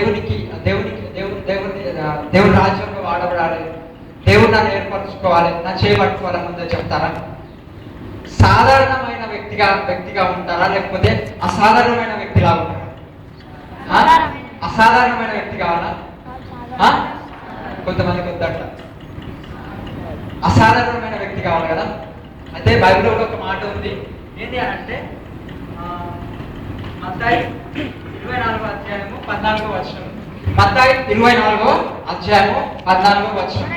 దేవునికి దేవునికి దేవుని దేవుని దేవుని రాజ్యంలో వాడబడాలి, దేవుడు నన్ను ఏర్పరచుకోవాలి, నా చేయబట్టుకోవాలని ముందే చెప్తారా? సాధారణమైన వ్యక్తిగా ఉంటారా, లేకపోతే అసాధారణమైన వ్యక్తిలా ఉంటారా? అసాధారణమైన వ్యక్తి కావాలా? కొంతమందికి వద్దట, అసాధారణమైన వ్యక్తి కావాలి కదా. అయితే బైబిల్లో ఒక మాట ఉంది, ఏంటి అని అంటే మత్తయి 24వ అధ్యాయము 14వ వచనం. మత్తయి 24వ అధ్యాయము 14వ వచనం.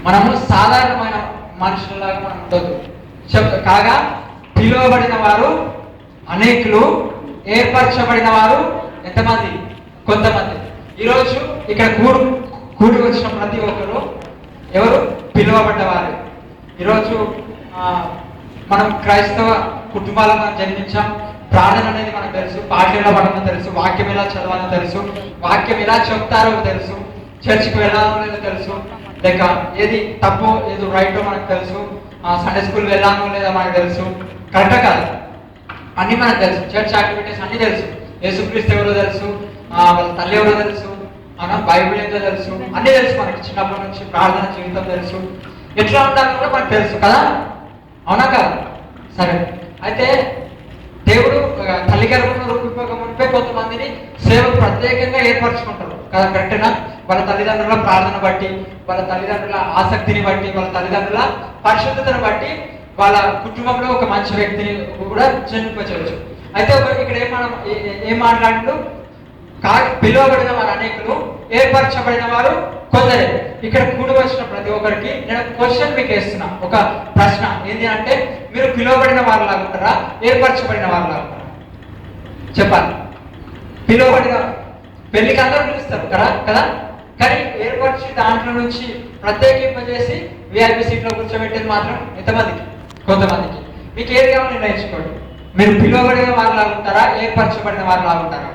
మనము సాధారణమైన మనుషులలాగా మనం ఉండొద్దు. కాగా పిలువబడిన వారు అనేకులు, ఏర్పరచబడిన వారు ఎంతమంది? కొంతమంది. ఈరోజు ఇక్కడ కూడి వచ్చిన ప్రతి ఒక్కరు ఎవరు? పిలువబడ్డవారు. ఈరోజు మనం క్రైస్తవ కుటుంబాలను మనం జన్మించాం. ప్రార్థన అనేది మనకు తెలుసు, పాటలు ఎలా పడమో తెలుసు, వాక్యం ఎలా చదవాలో తెలుసు, వాక్యం ఎలా చెప్తారో తెలుసు, చర్చికి వెళ్ళాలో లేదో తెలుసు, లేక ఏది తప్పు ఏది రైటో మనకు తెలుసు, సండే స్కూల్ వెళ్ళానో లేదా మనకు తెలుసు. కరెక్టా కాదు? అన్ని మనకు తెలుసు. చర్చ్ యాక్టివిటీస్ అన్ని తెలుసు. యేసుక్రీస్తు ఎవరో తెలుసు, వాళ్ళ తల్లి ఎవరో తెలుసు, బైబిల్ ఏంటో తెలుసు, అన్ని తెలుసు మనకి. చిన్నప్పటి నుంచి ప్రార్థన జీవితం తెలుసు, ఎట్లా ఉండాలో కూడా మనకు తెలుసు కదా, అవునా కదా? సరే, అయితే దేవుడు తల్లి గర్భంలో రూపిపోకముందే కొంతమందిని సేవకు ప్రత్యేకంగా ఏర్పరచుకుంటారు కదా, కరెక్టేనా? వాళ్ళ తల్లిదండ్రుల ప్రార్థన బట్టి, వాళ్ళ తల్లిదండ్రుల ఆసక్తిని బట్టి, వాళ్ళ తల్లిదండ్రుల పరిశుద్ధతను బట్టి వాళ్ళ కుటుంబంలో ఒక మంచి వ్యక్తిని కూడా జన్మించవచ్చు. అయితే ఇక్కడ ఏం మాట్లాడు? పిలువబడిన వారు అనేకులు, ఏర్పరచబడిన వారు కొందరే. ఇక్కడ కూడి వచ్చిన ప్రతి ఒక్కరికి నేను క్వశ్చన్ మీకు వేస్తున్నా, ఒక ప్రశ్న. ఏంటి అంటే, మీరు పిలువబడిన వారు లాగా ఉంటారా, ఏర్పరచబడిన వారు లాగా ఉంటారా? చెప్పాలి. పిలువబడిన పెళ్లికి అందరూ పిలుస్తారు కదా కదా, కానీ ఏర్పరిచి దాంట్లో నుంచి ప్రత్యేకింపజేసి విఐపి సీట్లో కూర్చోబెట్టేది మాత్రం ఎంతమందికి? కొంతమందికి. మీకు ఏది కావాలో నిర్ణయించుకోండి. మీరు పిలువబడిన వారు లాగా ఉంటారా, ఏర్పరచబడిన వారు లాగా ఉంటారా?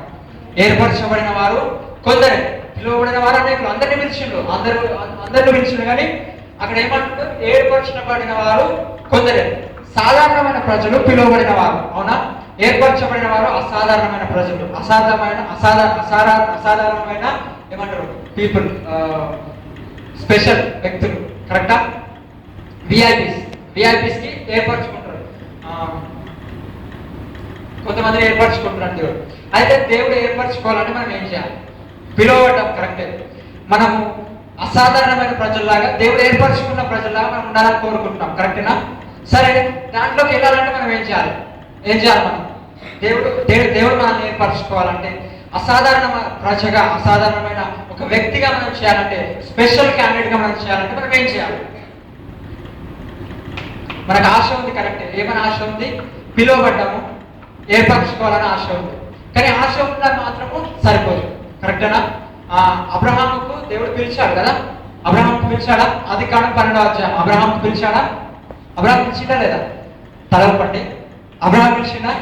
ఏర్పరచబడిన వారు కొందరే, పిలువబడిన వారు అనేకులు. అందరినీ పిలిచిండు, అందరిని పిలిచిండు, కానీ అక్కడ ఏమంటారు? ఏర్పరచబడిన వారు కొందరే. సాధారణమైన ప్రజలు పిలువబడిన వారు, అవునా? ఏర్పరచబడిన వారు అసాధారణమైన ప్రజలు, అసాధారణమైన ఏమంటారు? పీపుల్, స్పెషల్ వ్యక్తులు. కరెక్టా? విఐపీస్ కి ఏర్పరచుకుంటారు, కొంతమంది ఏర్పరచుకుంటున్నారు దేవుడు. అయితే దేవుడు ఏర్పరచుకోవాలంటే మనం ఏం చేయాలి? పిలువబడ్డాం, కరెక్టే. మనము అసాధారణమైన ప్రజల్లాగా, దేవుడు ఏర్పరచుకున్న ప్రజల్లాగా మనం ఉండాలని కోరుకుంటున్నాం, కరెక్టేనా? సరే, దాంట్లోకి వెళ్ళాలంటే మనం ఏం చేయాలి? మనం దేవుడు మనల్ని ఏర్పరచుకోవాలంటే, అసాధారణ ప్రజగా, అసాధారణమైన ఒక వ్యక్తిగా మనం చేయాలంటే, స్పెషల్ క్యాండిడేట్ గా మనం చేయాలంటే మనం ఏం చేయాలి? మనకు ఆశ ఉంది, కరెక్టే. ఏమైనా ఆశ ఉంది? పిలువబడ్డాము, ఏర్పరచుకోవాలని ఆశ ఉంది. కానీ ఆశ ఉందా మాత్రము సరిపోదు, కరెక్టేనా? అబ్రహాముకు దేవుడు పిలిచాడు కదా, అబ్రహాంకు పిలిచాడా? ఆదికాండం 12వ అధ్యాయం. అబ్రహాంకు పిలిచాడా? అబ్రహాం పిలిచిందా లేదా? తలపండి. అబ్రహాం పిలిచిండా?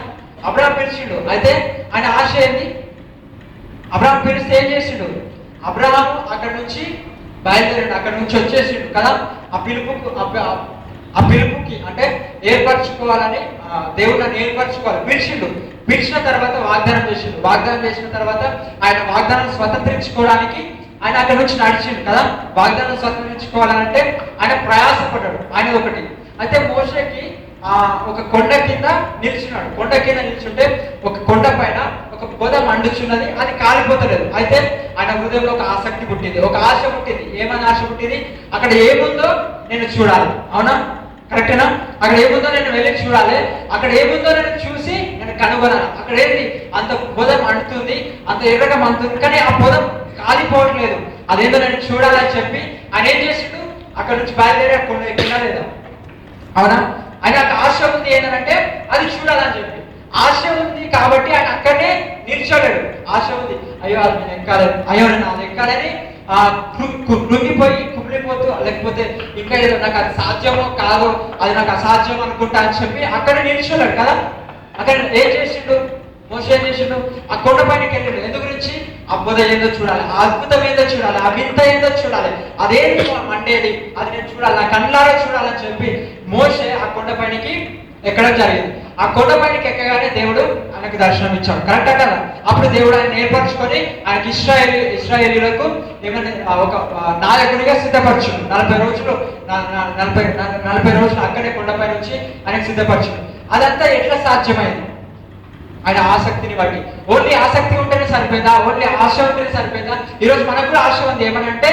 అబ్రహాం పిలిచిండు. అయితే ఆయన ఆశ ఏంది? అబ్రహాం పిలిస్తే ఏం చేసిండు? అబ్రహాము అక్కడి నుంచి బయలుదేరాడు, అక్కడి నుంచి వచ్చేసిండు కదా. ఆ పిలుపుకి అంటే ఏర్పరచుకోవాలని, దేవుడు నన్ను ఏర్పరచుకోవాలి పిలిచిన తర్వాత వాగ్దానం చేసిన తర్వాత ఆయన వాగ్దానం స్వతంత్రించుకోవడానికి ఆయన అక్కడి నుంచి నడిచిండు కదా. వాగ్దానం స్వతంత్రించుకోవాలంటే ఆయన ప్రయాసపడ్డాడు. ఆయన ఒకటి. అయితే మోషేకి ఒక కొండ కింద నిల్చుంటే ఒక కొండ పైన ఒక పొద మండుచున్నది, అది కాలిపోతలేదు. అయితే ఆయన హృదయంలో ఒక ఆసక్తి పుట్టింది, ఒక ఆశ పుట్టింది. ఏమైనా ఆశ పుట్టింది? అక్కడ ఏముందో నేను చూడాలి, అవునా? కరెక్టేనా? అక్కడ ఏముందో నేను వెళ్ళి చూడాలి, అక్కడ ఏముందో నేను చూసి నేను కనుగొనాలి. అక్కడ ఏంటి? అంత పొద మండుతుంది, అంత ఎర్రగా మండుతుంది, కానీ ఆ పొద కాలిపోవట్లేదు. అదేందో నేను చూడాలని చెప్పి ఆయన ఏం చేసిండు? అక్కడ నుంచి బయలుదేరి కొండ ఎక్కినా లేదా? అవునా? ఆయన ఆశ ఉంది ఏంటంటే అది చూడాలని చెప్పి. ఆశ ఉంది కాబట్టి ఆయన అక్కడనే నిల్చోలేడు. ఆశ ఉంది, అయ్యో అది నేను ఎక్కాలని, అయ్యో నేను అది ఎక్కాలని కృంగిపోయి కుమిలిపోతూ, లేకపోతే ఇంకా ఏదో నాకు అది సాధ్యమో కాదో, అది నాకు అసాధ్యం అనుకుంటా అని చెప్పి అక్కడ నిల్చోలేడు కదా. అక్కడ ఏం చేసిండు? మోషే ఏం చేసిండు? ఆ కొండ పైనకి వెళ్ళాడు. ఎందు గురించి? ఆ పొద ఏందో చూడాలి, ఆ అద్భుతం ఏందో చూడాలి, ఆ వింత ఏందో చూడాలి, అదేంటి మండేది, అది నేను చూడాలి, నా కళ్ళారా చూడాలని చెప్పి మోషే ఆ కొండ పైనకి ఎక్కడం జరిగింది. ఆ కొండ పైనకి ఎక్కగానే దేవుడు ఆయనకు దర్శనం ఇచ్చాడు, కరెక్టా కదా? ఆ అప్పుడు దేవుడు ఆయన ఏర్పరచుకొని ఆయనకి ఇశ్రాయేలీలకు ఏమైనా ఒక నాయకుడిగా సిద్ధపరచును. 40 రోజులు 40 రోజులు అక్కడే కొండపై నుంచి ఆయనకు సిద్ధపరచును. అదంతా ఎట్లా సాధ్యమైంది? ఆయన ఆసక్తిని బట్టి. ఓన్లీ ఆసక్తి ఉంటేనే సరిపోయిందా? ఓన్లీ ఆశ ఉంటేనే సరిపోయిందా? ఈరోజు మనకు కూడా ఆశ ఉంది. ఏమనంటే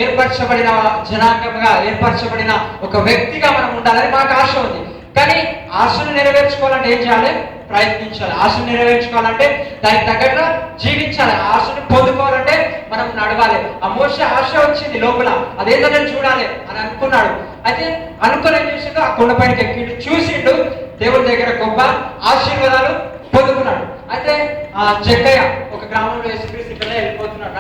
ఏర్పరచబడిన జనాంగంగా, ఏర్పరచబడిన ఒక వ్యక్తిగా మనం ఉండాలని మనకు ఆశ ఉంది. కానీ ఆశను నెరవేర్చుకోవాలంటే ఏం చేయాలి? ప్రయత్నించాలి. ఆశను నెరవేర్చుకోవాలంటే దానికి తగ్గట్టు జీవించాలి. ఆశను పొందుకోవాలంటే మనం నడవాలి. ఆ మోషే ఆశ వచ్చింది లోపల, అదేంటో నేను చూడాలి అని అనుకున్నాడు. అయితే అనుకుని ఏం చేసిండు? ఆ కొండపైనకి ఎక్కిండు, చూసిండు, దేవుడి దగ్గర గొప్ప ఆశీర్వాదాలు పొందుకున్నాడు. అయితే జక్కయ్య ఒక గ్రామంలో యేసుక్రీస్తు ఇక్కడే వెళ్ళిపోతున్నాడు,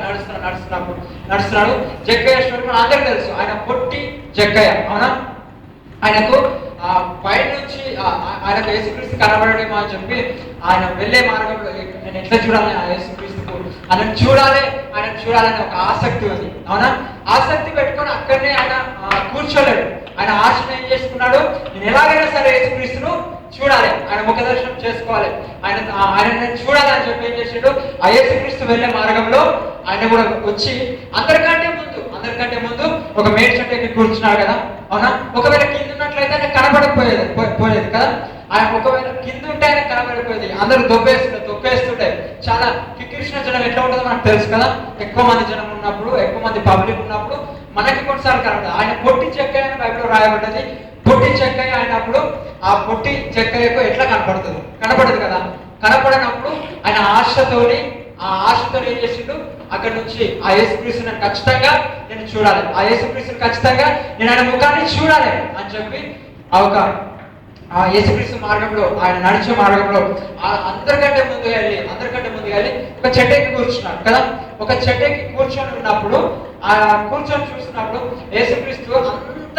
నడుస్తున్నాడు. జక్కయ్య స్టోరీ మన అందరికీ తెలుసు. ఆయన పొట్టి జక్కయ్య, అవునా? ఆయనకు బయట నుంచి ఆయనకు యేసుక్రీస్తు కనబడేమో అని చెప్పి ఆయన వెళ్ళే మార్గంలో నేను ఎట్లా చూడాలి ఆ యేసుక్రీస్తుకు, ఆయనను చూడాలని ఒక ఆసక్తి ఉంది, అవునా? ఆసక్తి పెట్టుకొని అక్కడనే ఆయన కూర్చోలేడు. ఆయన ఆశను ఏం చేసుకున్నాడు? నేను ఎలాగైనా సరే యేసుక్రీస్తును చూడాలి, ఆయన ముఖ దర్శనం చేసుకోవాలి, ఆయన చూడాలని చెప్పి ఏం చేసాడు? ఆ యేసుక్రీస్తు వెళ్ళే మార్గంలో ఆయన కూడా వచ్చి అందరికంటే ముందు ఒక మేడి చెట్టు ఎక్కి కూర్చున్నాడు కదా, అవునా? ఒకవేళ కింద ఉన్నట్లయితే ఆయన కనబడకపోయేది కదా. ఆయన ఒకవేళ కింద ఉంటే ఆయన కనబడిపోయేది. అందరూ తొక్కేస్తుంటే చాలా కిక్కిరిసిన జనం ఎట్లా ఉంటుందో మనకు తెలుసు కదా. ఎక్కువ మంది జనం ఉన్నప్పుడు, ఎక్కువ మంది పబ్లిక్ ఉన్నప్పుడు మనకి కొన్నిసార్లు కనబడదు. ఆయన పొట్టి చెక్కయ్య అని బైబిల్లో రాయబడ్డది. పొట్టి చెక్కయ్య అయినప్పుడు ఆ పొట్టి చెక్కయ్యకు ఎట్లా కనపడదు కదా. కనపడినప్పుడు ఆయన ఆశతో ఏం చేసిండు? అక్కడ నుంచి ఆ యేసుక్రీస్తుని ఖచ్చితంగా నేను చూడాలి, ఆ యేసుక్రీస్తుని ఖచ్చితంగా నేను ఆయన ముఖాన్ని చూడాలి అని చెప్పి ఆ యేసుక్రీస్తు మార్గంలో, ఆయన నడిచే మార్గంలో అందరికంటే ముందు వెళ్ళి ఒక చెట్టెక్కి కూర్చున్నాడు కదా. ఒక చెట్టెక్కి కూర్చొని ఉన్నప్పుడు, ఆ కూర్చొని చూస్తున్నప్పుడు యేసుక్రీస్తు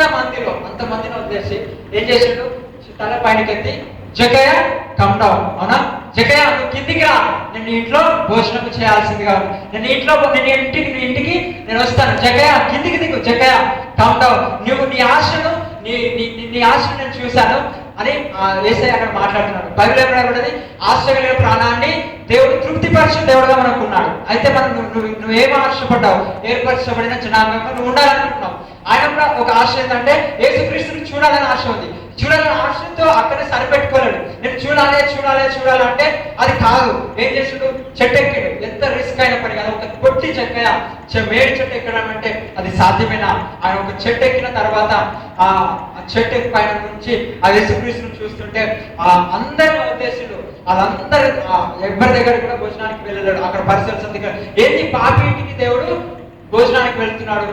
అంతమందిని వదిలేసి ఏం చేసిండు? తల పైనకి ఎత్తి, జక్కయ్య కమ్ డౌన్, అవునా? జక్కయ్య నువ్వు కిందికి రా, నేను ఇంట్లో భోజనం చేయాల్సిందిగా, నేను ఇంటికి నేను వస్తాను. జక్కయ్య కిందికి దిగు, జక్కయ్య కమ్ డౌన్, నువ్వు నీ ఆశను నేను చూశాను అని యేసయ్య అక్కడ మాట్లాడుతున్నాడు. బైబిల్ ఏమనబడ్డది? ఆశ కలిగిన ప్రాణాన్ని దేవుడు తృప్తిపరిచిన దేవుడుగా మనకున్నాడు. అయితే మనం నువ్వేం ఆశపడ్డావు? ఏర్పరచబడిన జనాంగంగా నువ్వు ఉండాలనుకుంటున్నావు. ఆయన కూడా ఒక ఆశ ఏంటంటే యేసుక్రీస్తుని చూడాలని ఆశ ఉంది. చూడాలని ఆశతో అక్కడే సరిపెట్టుకోలేడు. నేను చూడాలి అంటే అది కాదు. ఏం చేసాడు? చెట్టు ఎక్కాడు. ఎంత రిస్క్ అయిన పని కదా. ఒక పొట్టి చెక్కయ్య మేడి చెట్టు ఎక్కడం అంటే అది సాధ్యమేనా? ఆయన ఒక చెట్టు ఎక్కిన తర్వాత ఆ చెట్టు పైన నుంచి ఆ యేసుక్రీస్తుని చూస్తుంటే అందరిని ఉద్దేశులు వాళ్ళందరూ ఎవరి దగ్గర కూడా భోజనానికి వెళ్ళలేడు. అక్కడ పరిసర ఏంటి పాపి ఇంటికి దేవుడు భోజనానికి వెళ్తున్నాడు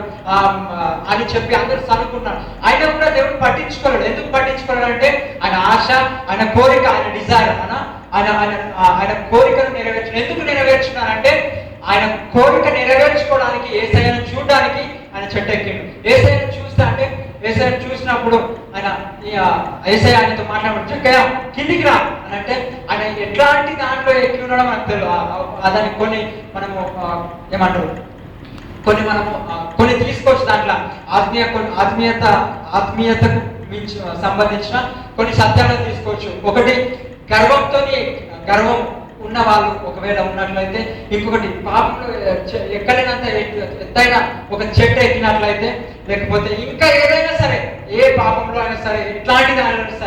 అని చెప్పి అందరూ అనుకున్నాడు. ఆయన కూడా దేవుడు పట్టించుకోలేడు. ఎందుకు పట్టించుకోలేడు అంటే ఆయన ఆశ, ఆయన కోరిక, ఆయన డిజైర్, ఆయన కోరికను ఎందుకు నెరవేర్చున్నారంటే ఆయన కోరిక నెరవేర్చుకోవడానికి, యేసయ్యను చూడడానికి ఆయన చెట్టు ఎక్కిండు. యేసయ్యను చూసినప్పుడు యేసయ్య ఆయనతో మాట్లాడు, జక్కయ్య కిందికి రా అని అంటే ఆయన ఎట్లాంటి దాంట్లో ఎక్కి ఉన్నాడో మనకు తెలియదు. దానికి మనము ఏమంటారు, కొన్ని తీసుకోవచ్చు. దాంట్లో ఆత్మీయతకు సంబంధించిన కొన్ని సత్యాలను తీసుకోవచ్చు. ఒకటి, గర్వం ఉన్న వాళ్ళు ఒకవేళ ఉన్నట్లయితే, ఇంకొకటి పాపంలో ఎక్కలేనంత ఎత్తైన ఒక చెట్టు ఎక్కినట్లయితే, లేకపోతే ఇంకా ఏదైనా సరే, ఏ పాపంలో అయినా సరే, ఇట్లాంటి దానిలో సరే